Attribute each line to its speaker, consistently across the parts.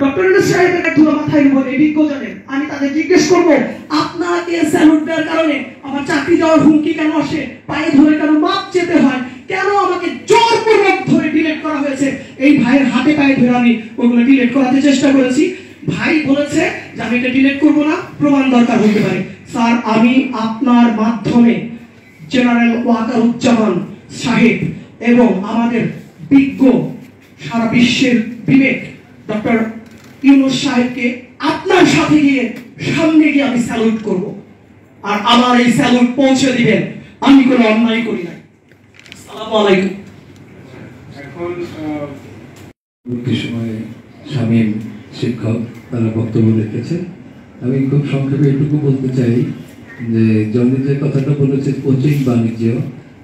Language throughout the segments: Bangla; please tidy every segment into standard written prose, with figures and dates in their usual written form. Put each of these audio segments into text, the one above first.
Speaker 1: ডক্টর ইউনূস সাহেবের একটু মাথায় নেব এই বিজ্ঞজনের আমি তাদের জিজ্ঞেস করব আপনাকে স্যালুট দেওয়ার কারণে আমার চাকরি যাওয়ার হুমকি কেন আসে, পায়ে ধরে কেন মাপ চেতে হয়, কেন আমাকে জোরপূর্বক ধরে ডিলিট করা হয়েছে। এই ভাইয়ের হাতে পায়ে ধরে আমি ওগুলো ডিলিট করাতে চেষ্টা করেছি। ভাই বলেছে যে আমি এটা ডিলিট করব না, প্রমাণ দরকার হতে পারে। স্যার আমি আপনার মাধ্যমে জেনারেল ওয়াকারুজ্জামান সাহেব এবং আমাদের বিজ্ঞ সারা বিশ্বের বিবেক ডক্টর ইউনূস সাহেবকে আপনার সাথে গিয়ে সামনে গিয়ে আমি স্যালুট করব, আর আমার এই স্যালুট পৌঁছে দিবেন আমি কোনো অন্যায় করি নাই। আসসালামু আলাইকুম।
Speaker 2: এখন সময় শামীম শিক্ষক তারা বক্তব্য রেখেছেন। আমি খুব সংক্ষেপে এটুকু বলতে চাই যে জনি যে কথাটা বলেছে কোচিং বাণিজ্য,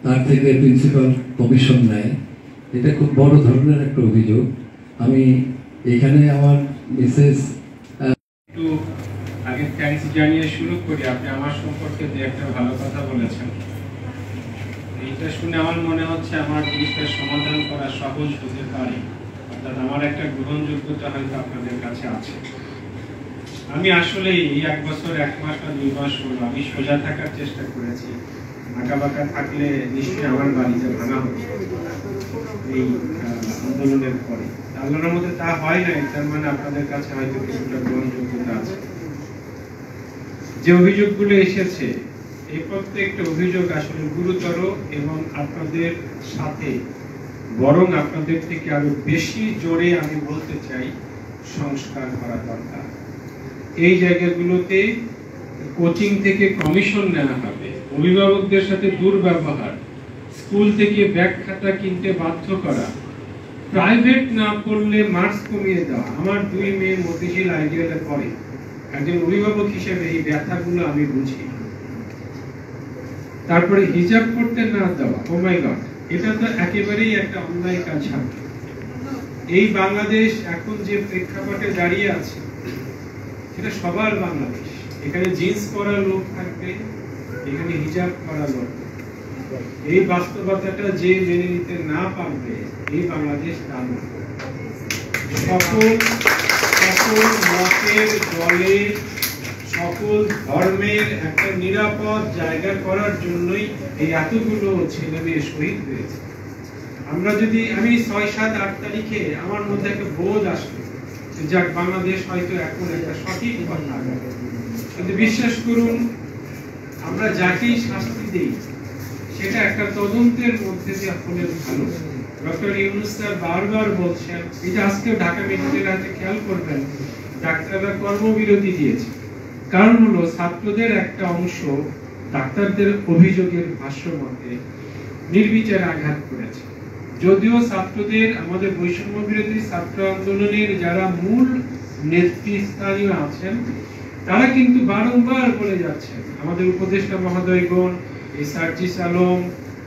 Speaker 2: তার থেকে প্রিন্সিপাল কমিশন নেয়, এটা খুব বড় ধরনের একটা অভিযোগ। আমি এখানে আমার মিসেস
Speaker 3: একটু আগে থ্যাঙ্কস জানিয়ে শুরু করি। আপনি আমার সম্পর্কে যে একটা ভালো কথা বলেছেন, এইটা শুনে আমার মনে হচ্ছে আমার জিনিসটার সমাধান করা সহজ হতে পারে, অর্থাৎ আমার একটা গ্রহণযোগ্যতা হয়তো আপনাদের কাছে আছে। আমি আসলে এই 1 বছর 1 মাস বা 2 মাস হলো আমি সোজা থাকার চেষ্টা করেছি। আঁকা বাঁকা থাকলে নিশ্চয়ই আমার বাড়িতে ভাঙা হতো এই আন্দোলনের পরে। আল্লাহর মধ্যে তা হয় নাই, তার মানে আপনাদের কাছে হয়তো কিছুটা গ্রহণযোগ্যতা আছে। যে অভিযোগগুলো এসেছে এই প্রত্যেকটা অভিযোগ আসলে গুরুতর এবং আপনাদের সাথে বরং আপনাদের থেকে আরো বেশি জোরে আমি বলতে চাই সংস্কার করা দরকার। এই জায়গাগুলোতে কোচিং থেকে কমিশন নেওয়া হবে, অভিভাবকদের সাথে দুর্ব্যবহার, স্কুল থেকে ব্যাগ খাতা কিনতে বাধ্য করা, প্রাইভেট না পড়লে মার্কস কমিয়ে দেওয়া। আমার 2 মেয়ে মতিঝিল আইডিয়ালে পড়ে, একজন অভিভাবক হিসেবে এই ব্যথাগুলো আমি বুঝি। তারপরে হিজাব করতে না দেওয়া, ও মাই গড, এটা তো একেবারেই একটা অন্যায় কাজ। এই বাংলাদেশ এখন যে প্রেক্ষাপটে দাঁড়িয়ে আছে সেটা সবার বাংলাদেশ। এখানে জিন্স পরা লোক থাকবে, এখানে হিজাব পরা লোক। এই বাস্তবতাটা যে মেনে নিতে না পারবে এই বাংলাদেশ তার না। সকল মতের দলে সকল ধর্মের একটা নিরাপদ জায়গা করার জন্যই এই এতগুলো ছেলে মেয়ে শহীদ হয়েছে। আমরা যদি আমি 6, 7, 8 তারিখে আমার মধ্যে একটা বোধ আসবে যাক বাংলাদেশ হয়তো এখন একটা সঠিক কথা, কিন্তু বিশ্বাস করুন আমরা যাকেই শাস্তি দিই সেটা একটা তদন্তের মধ্যে দিয়ে হলে ভালো। ডক্টর ইউনূস স্যার বারবার বলছেন, এটা আজকেও ঢাকা মেডিকেলের হাতে খেয়াল করবেন, ডাক্তাররা কর্মবিরতি দিয়েছে। কারণ হলো ছাত্রদের একটা অংশ ডাক্তারদের অভিযোগের ভাষ্য মতে নির্বিচারে আঘাত করেছে। যদিও ছাত্রদের আমাদের বৈষম্য বিরোধী ছাত্র আন্দোলনের যারা মূল নেতৃস্থানীয় আছেন তারা কিন্তু বারংবার বলে যাচ্ছেন, আমাদের উপদেষ্টা মহোদয়গণ, সার্জিস আলম,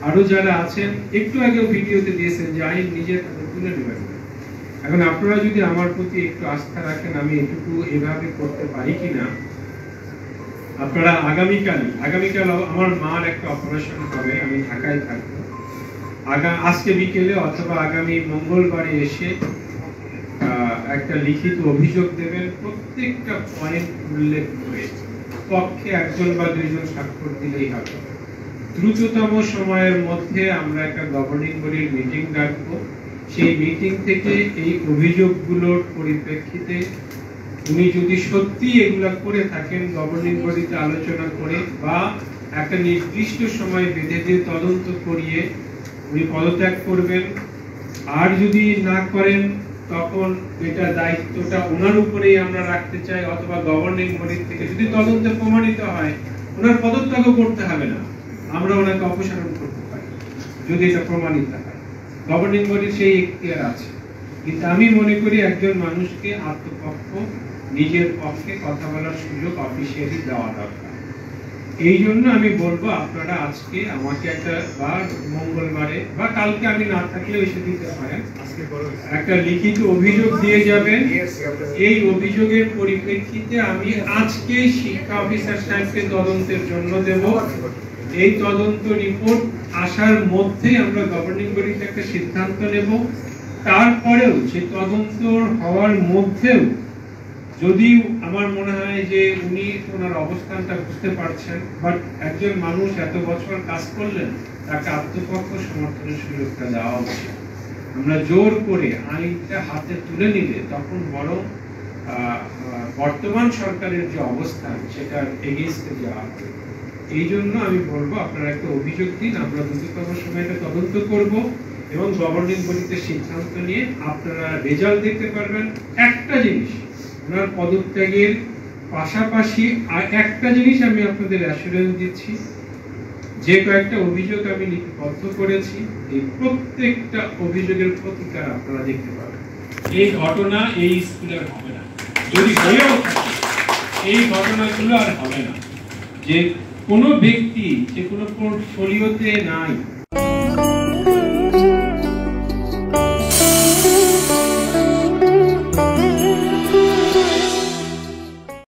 Speaker 3: আরো যারা আছেন, একটু আগেও ভিডিওতে দিয়েছেন যে আইন নিজের হাতে তুলে নেবেন। এখন আপনারা যদি আমার প্রতি একটু আস্থা রাখেন আমি এটুকু এভাবে করতে পারি কিনা, আপনারা আগামীকাল আমার মার একটা অপারেশন হবে, আমি ঢাকায় থাকবো। আজকে বিকেলে অথবা আগামী মঙ্গলবারে এসে একটা লিখিত অভিযোগ দেবেন, প্রত্যেকটা পয়েন্ট উল্লেখ করে পক্ষে 1 বা 2 স্বাক্ষর দিলেই হবে। দ্রুততম সময়ের মধ্যে আমরা একটা গভর্নিং বডির মিটিং ডাকবো। সেই মিটিং থেকে এই অভিযোগগুলোর পরিপ্রেক্ষিতে উনি যদি সত্যি এগুলা করে থাকেন গভর্নিং বডিতে আলোচনা করে বা একটা নির্দিষ্ট সময় বেঁধে দিয়ে তদন্ত করিয়ে উনি পদত্যাগ করবেন। আর যদি না করেন তখন এটা দায়িত্বটা ওনার উপরেই আমরা রাখতে চাই, অথবা গভর্নিং বডির থেকে যদি তদন্তে প্রমাণিত হয় ওনার পদত্যাগও করতে হবে না, আমরা ওনাকে অপসারণ করতে পারি যদি এটা প্রমাণিত হয়। গভর্নিং বডির সেই এখতিয়ার আছে। কিন্তু আমি মনে করি একজন মানুষকে আত্মপক্ষ নিজের পক্ষে কথা বলার সুযোগ অফিসিয়ালি দেওয়া দরকার। এই জন্য আমি বলবো আপনারা আজকে আমাকে একটা বা মঙ্গলবারে বা কালকে আমি না থাকলে এসে দিতে পারেন, একটা লিখিত অভিযোগ দিয়ে যাবেন। এই অভিযোগের পরিপ্রেক্ষিতে আমি আজকে শিক্ষা অফিসার সাহেবকে তদন্তের জন্য দেব। এই তদন্ত রিপোর্ট আসার মধ্যে আমরা গভর্নিং বডিতে একটা সিদ্ধান্ত নেব। তারপরেও সে তদন্ত হওয়ার মধ্যেও যদি আমার মনে হয় যে উনি ওনার অবস্থানটা বুঝতে পারছেন, বাট একজন মানুষ এত বছর কাজ করলেন, তাকে আত্মপক্ষ সমর্থনের সুযোগটা দেওয়া উচিত। আমরা জোর করে আইনটা হাতে তুলে নিলে তখন বরং বর্তমান সরকারের যে অবস্থান সেটার এগেইনস্টে যাওয়া হবে। এই জন্য আমি বলবো আপনারা একটা অভিযোগ দিন, আমরা দ্রুততম সময়ে এটা তদন্ত করব এবং গভর্নিং বডিতে সিদ্ধান্ত নিয়ে আপনারা রেজাল্ট দেখতে পারবেন। একটা জিনিস, ওনার পদত্যাগের পাশাপাশি আর একটা জিনিস আমি আপনাদের অ্যাসুরেন্স দিচ্ছি, যে কয়েকটা অভিযোগ আমি লিপিবদ্ধ করেছি, এই প্রত্যেকটা অভিযোগের প্রতিকার আপনারা দেখতে পাবেন। এই ঘটনা এই স্কুলের হবে না, যদি হয়েও থাকে এই ঘটনাগুলো আর হবে না। যে কোনো ব্যক্তি যে কোনো পোর্টফোলিওতে নাই,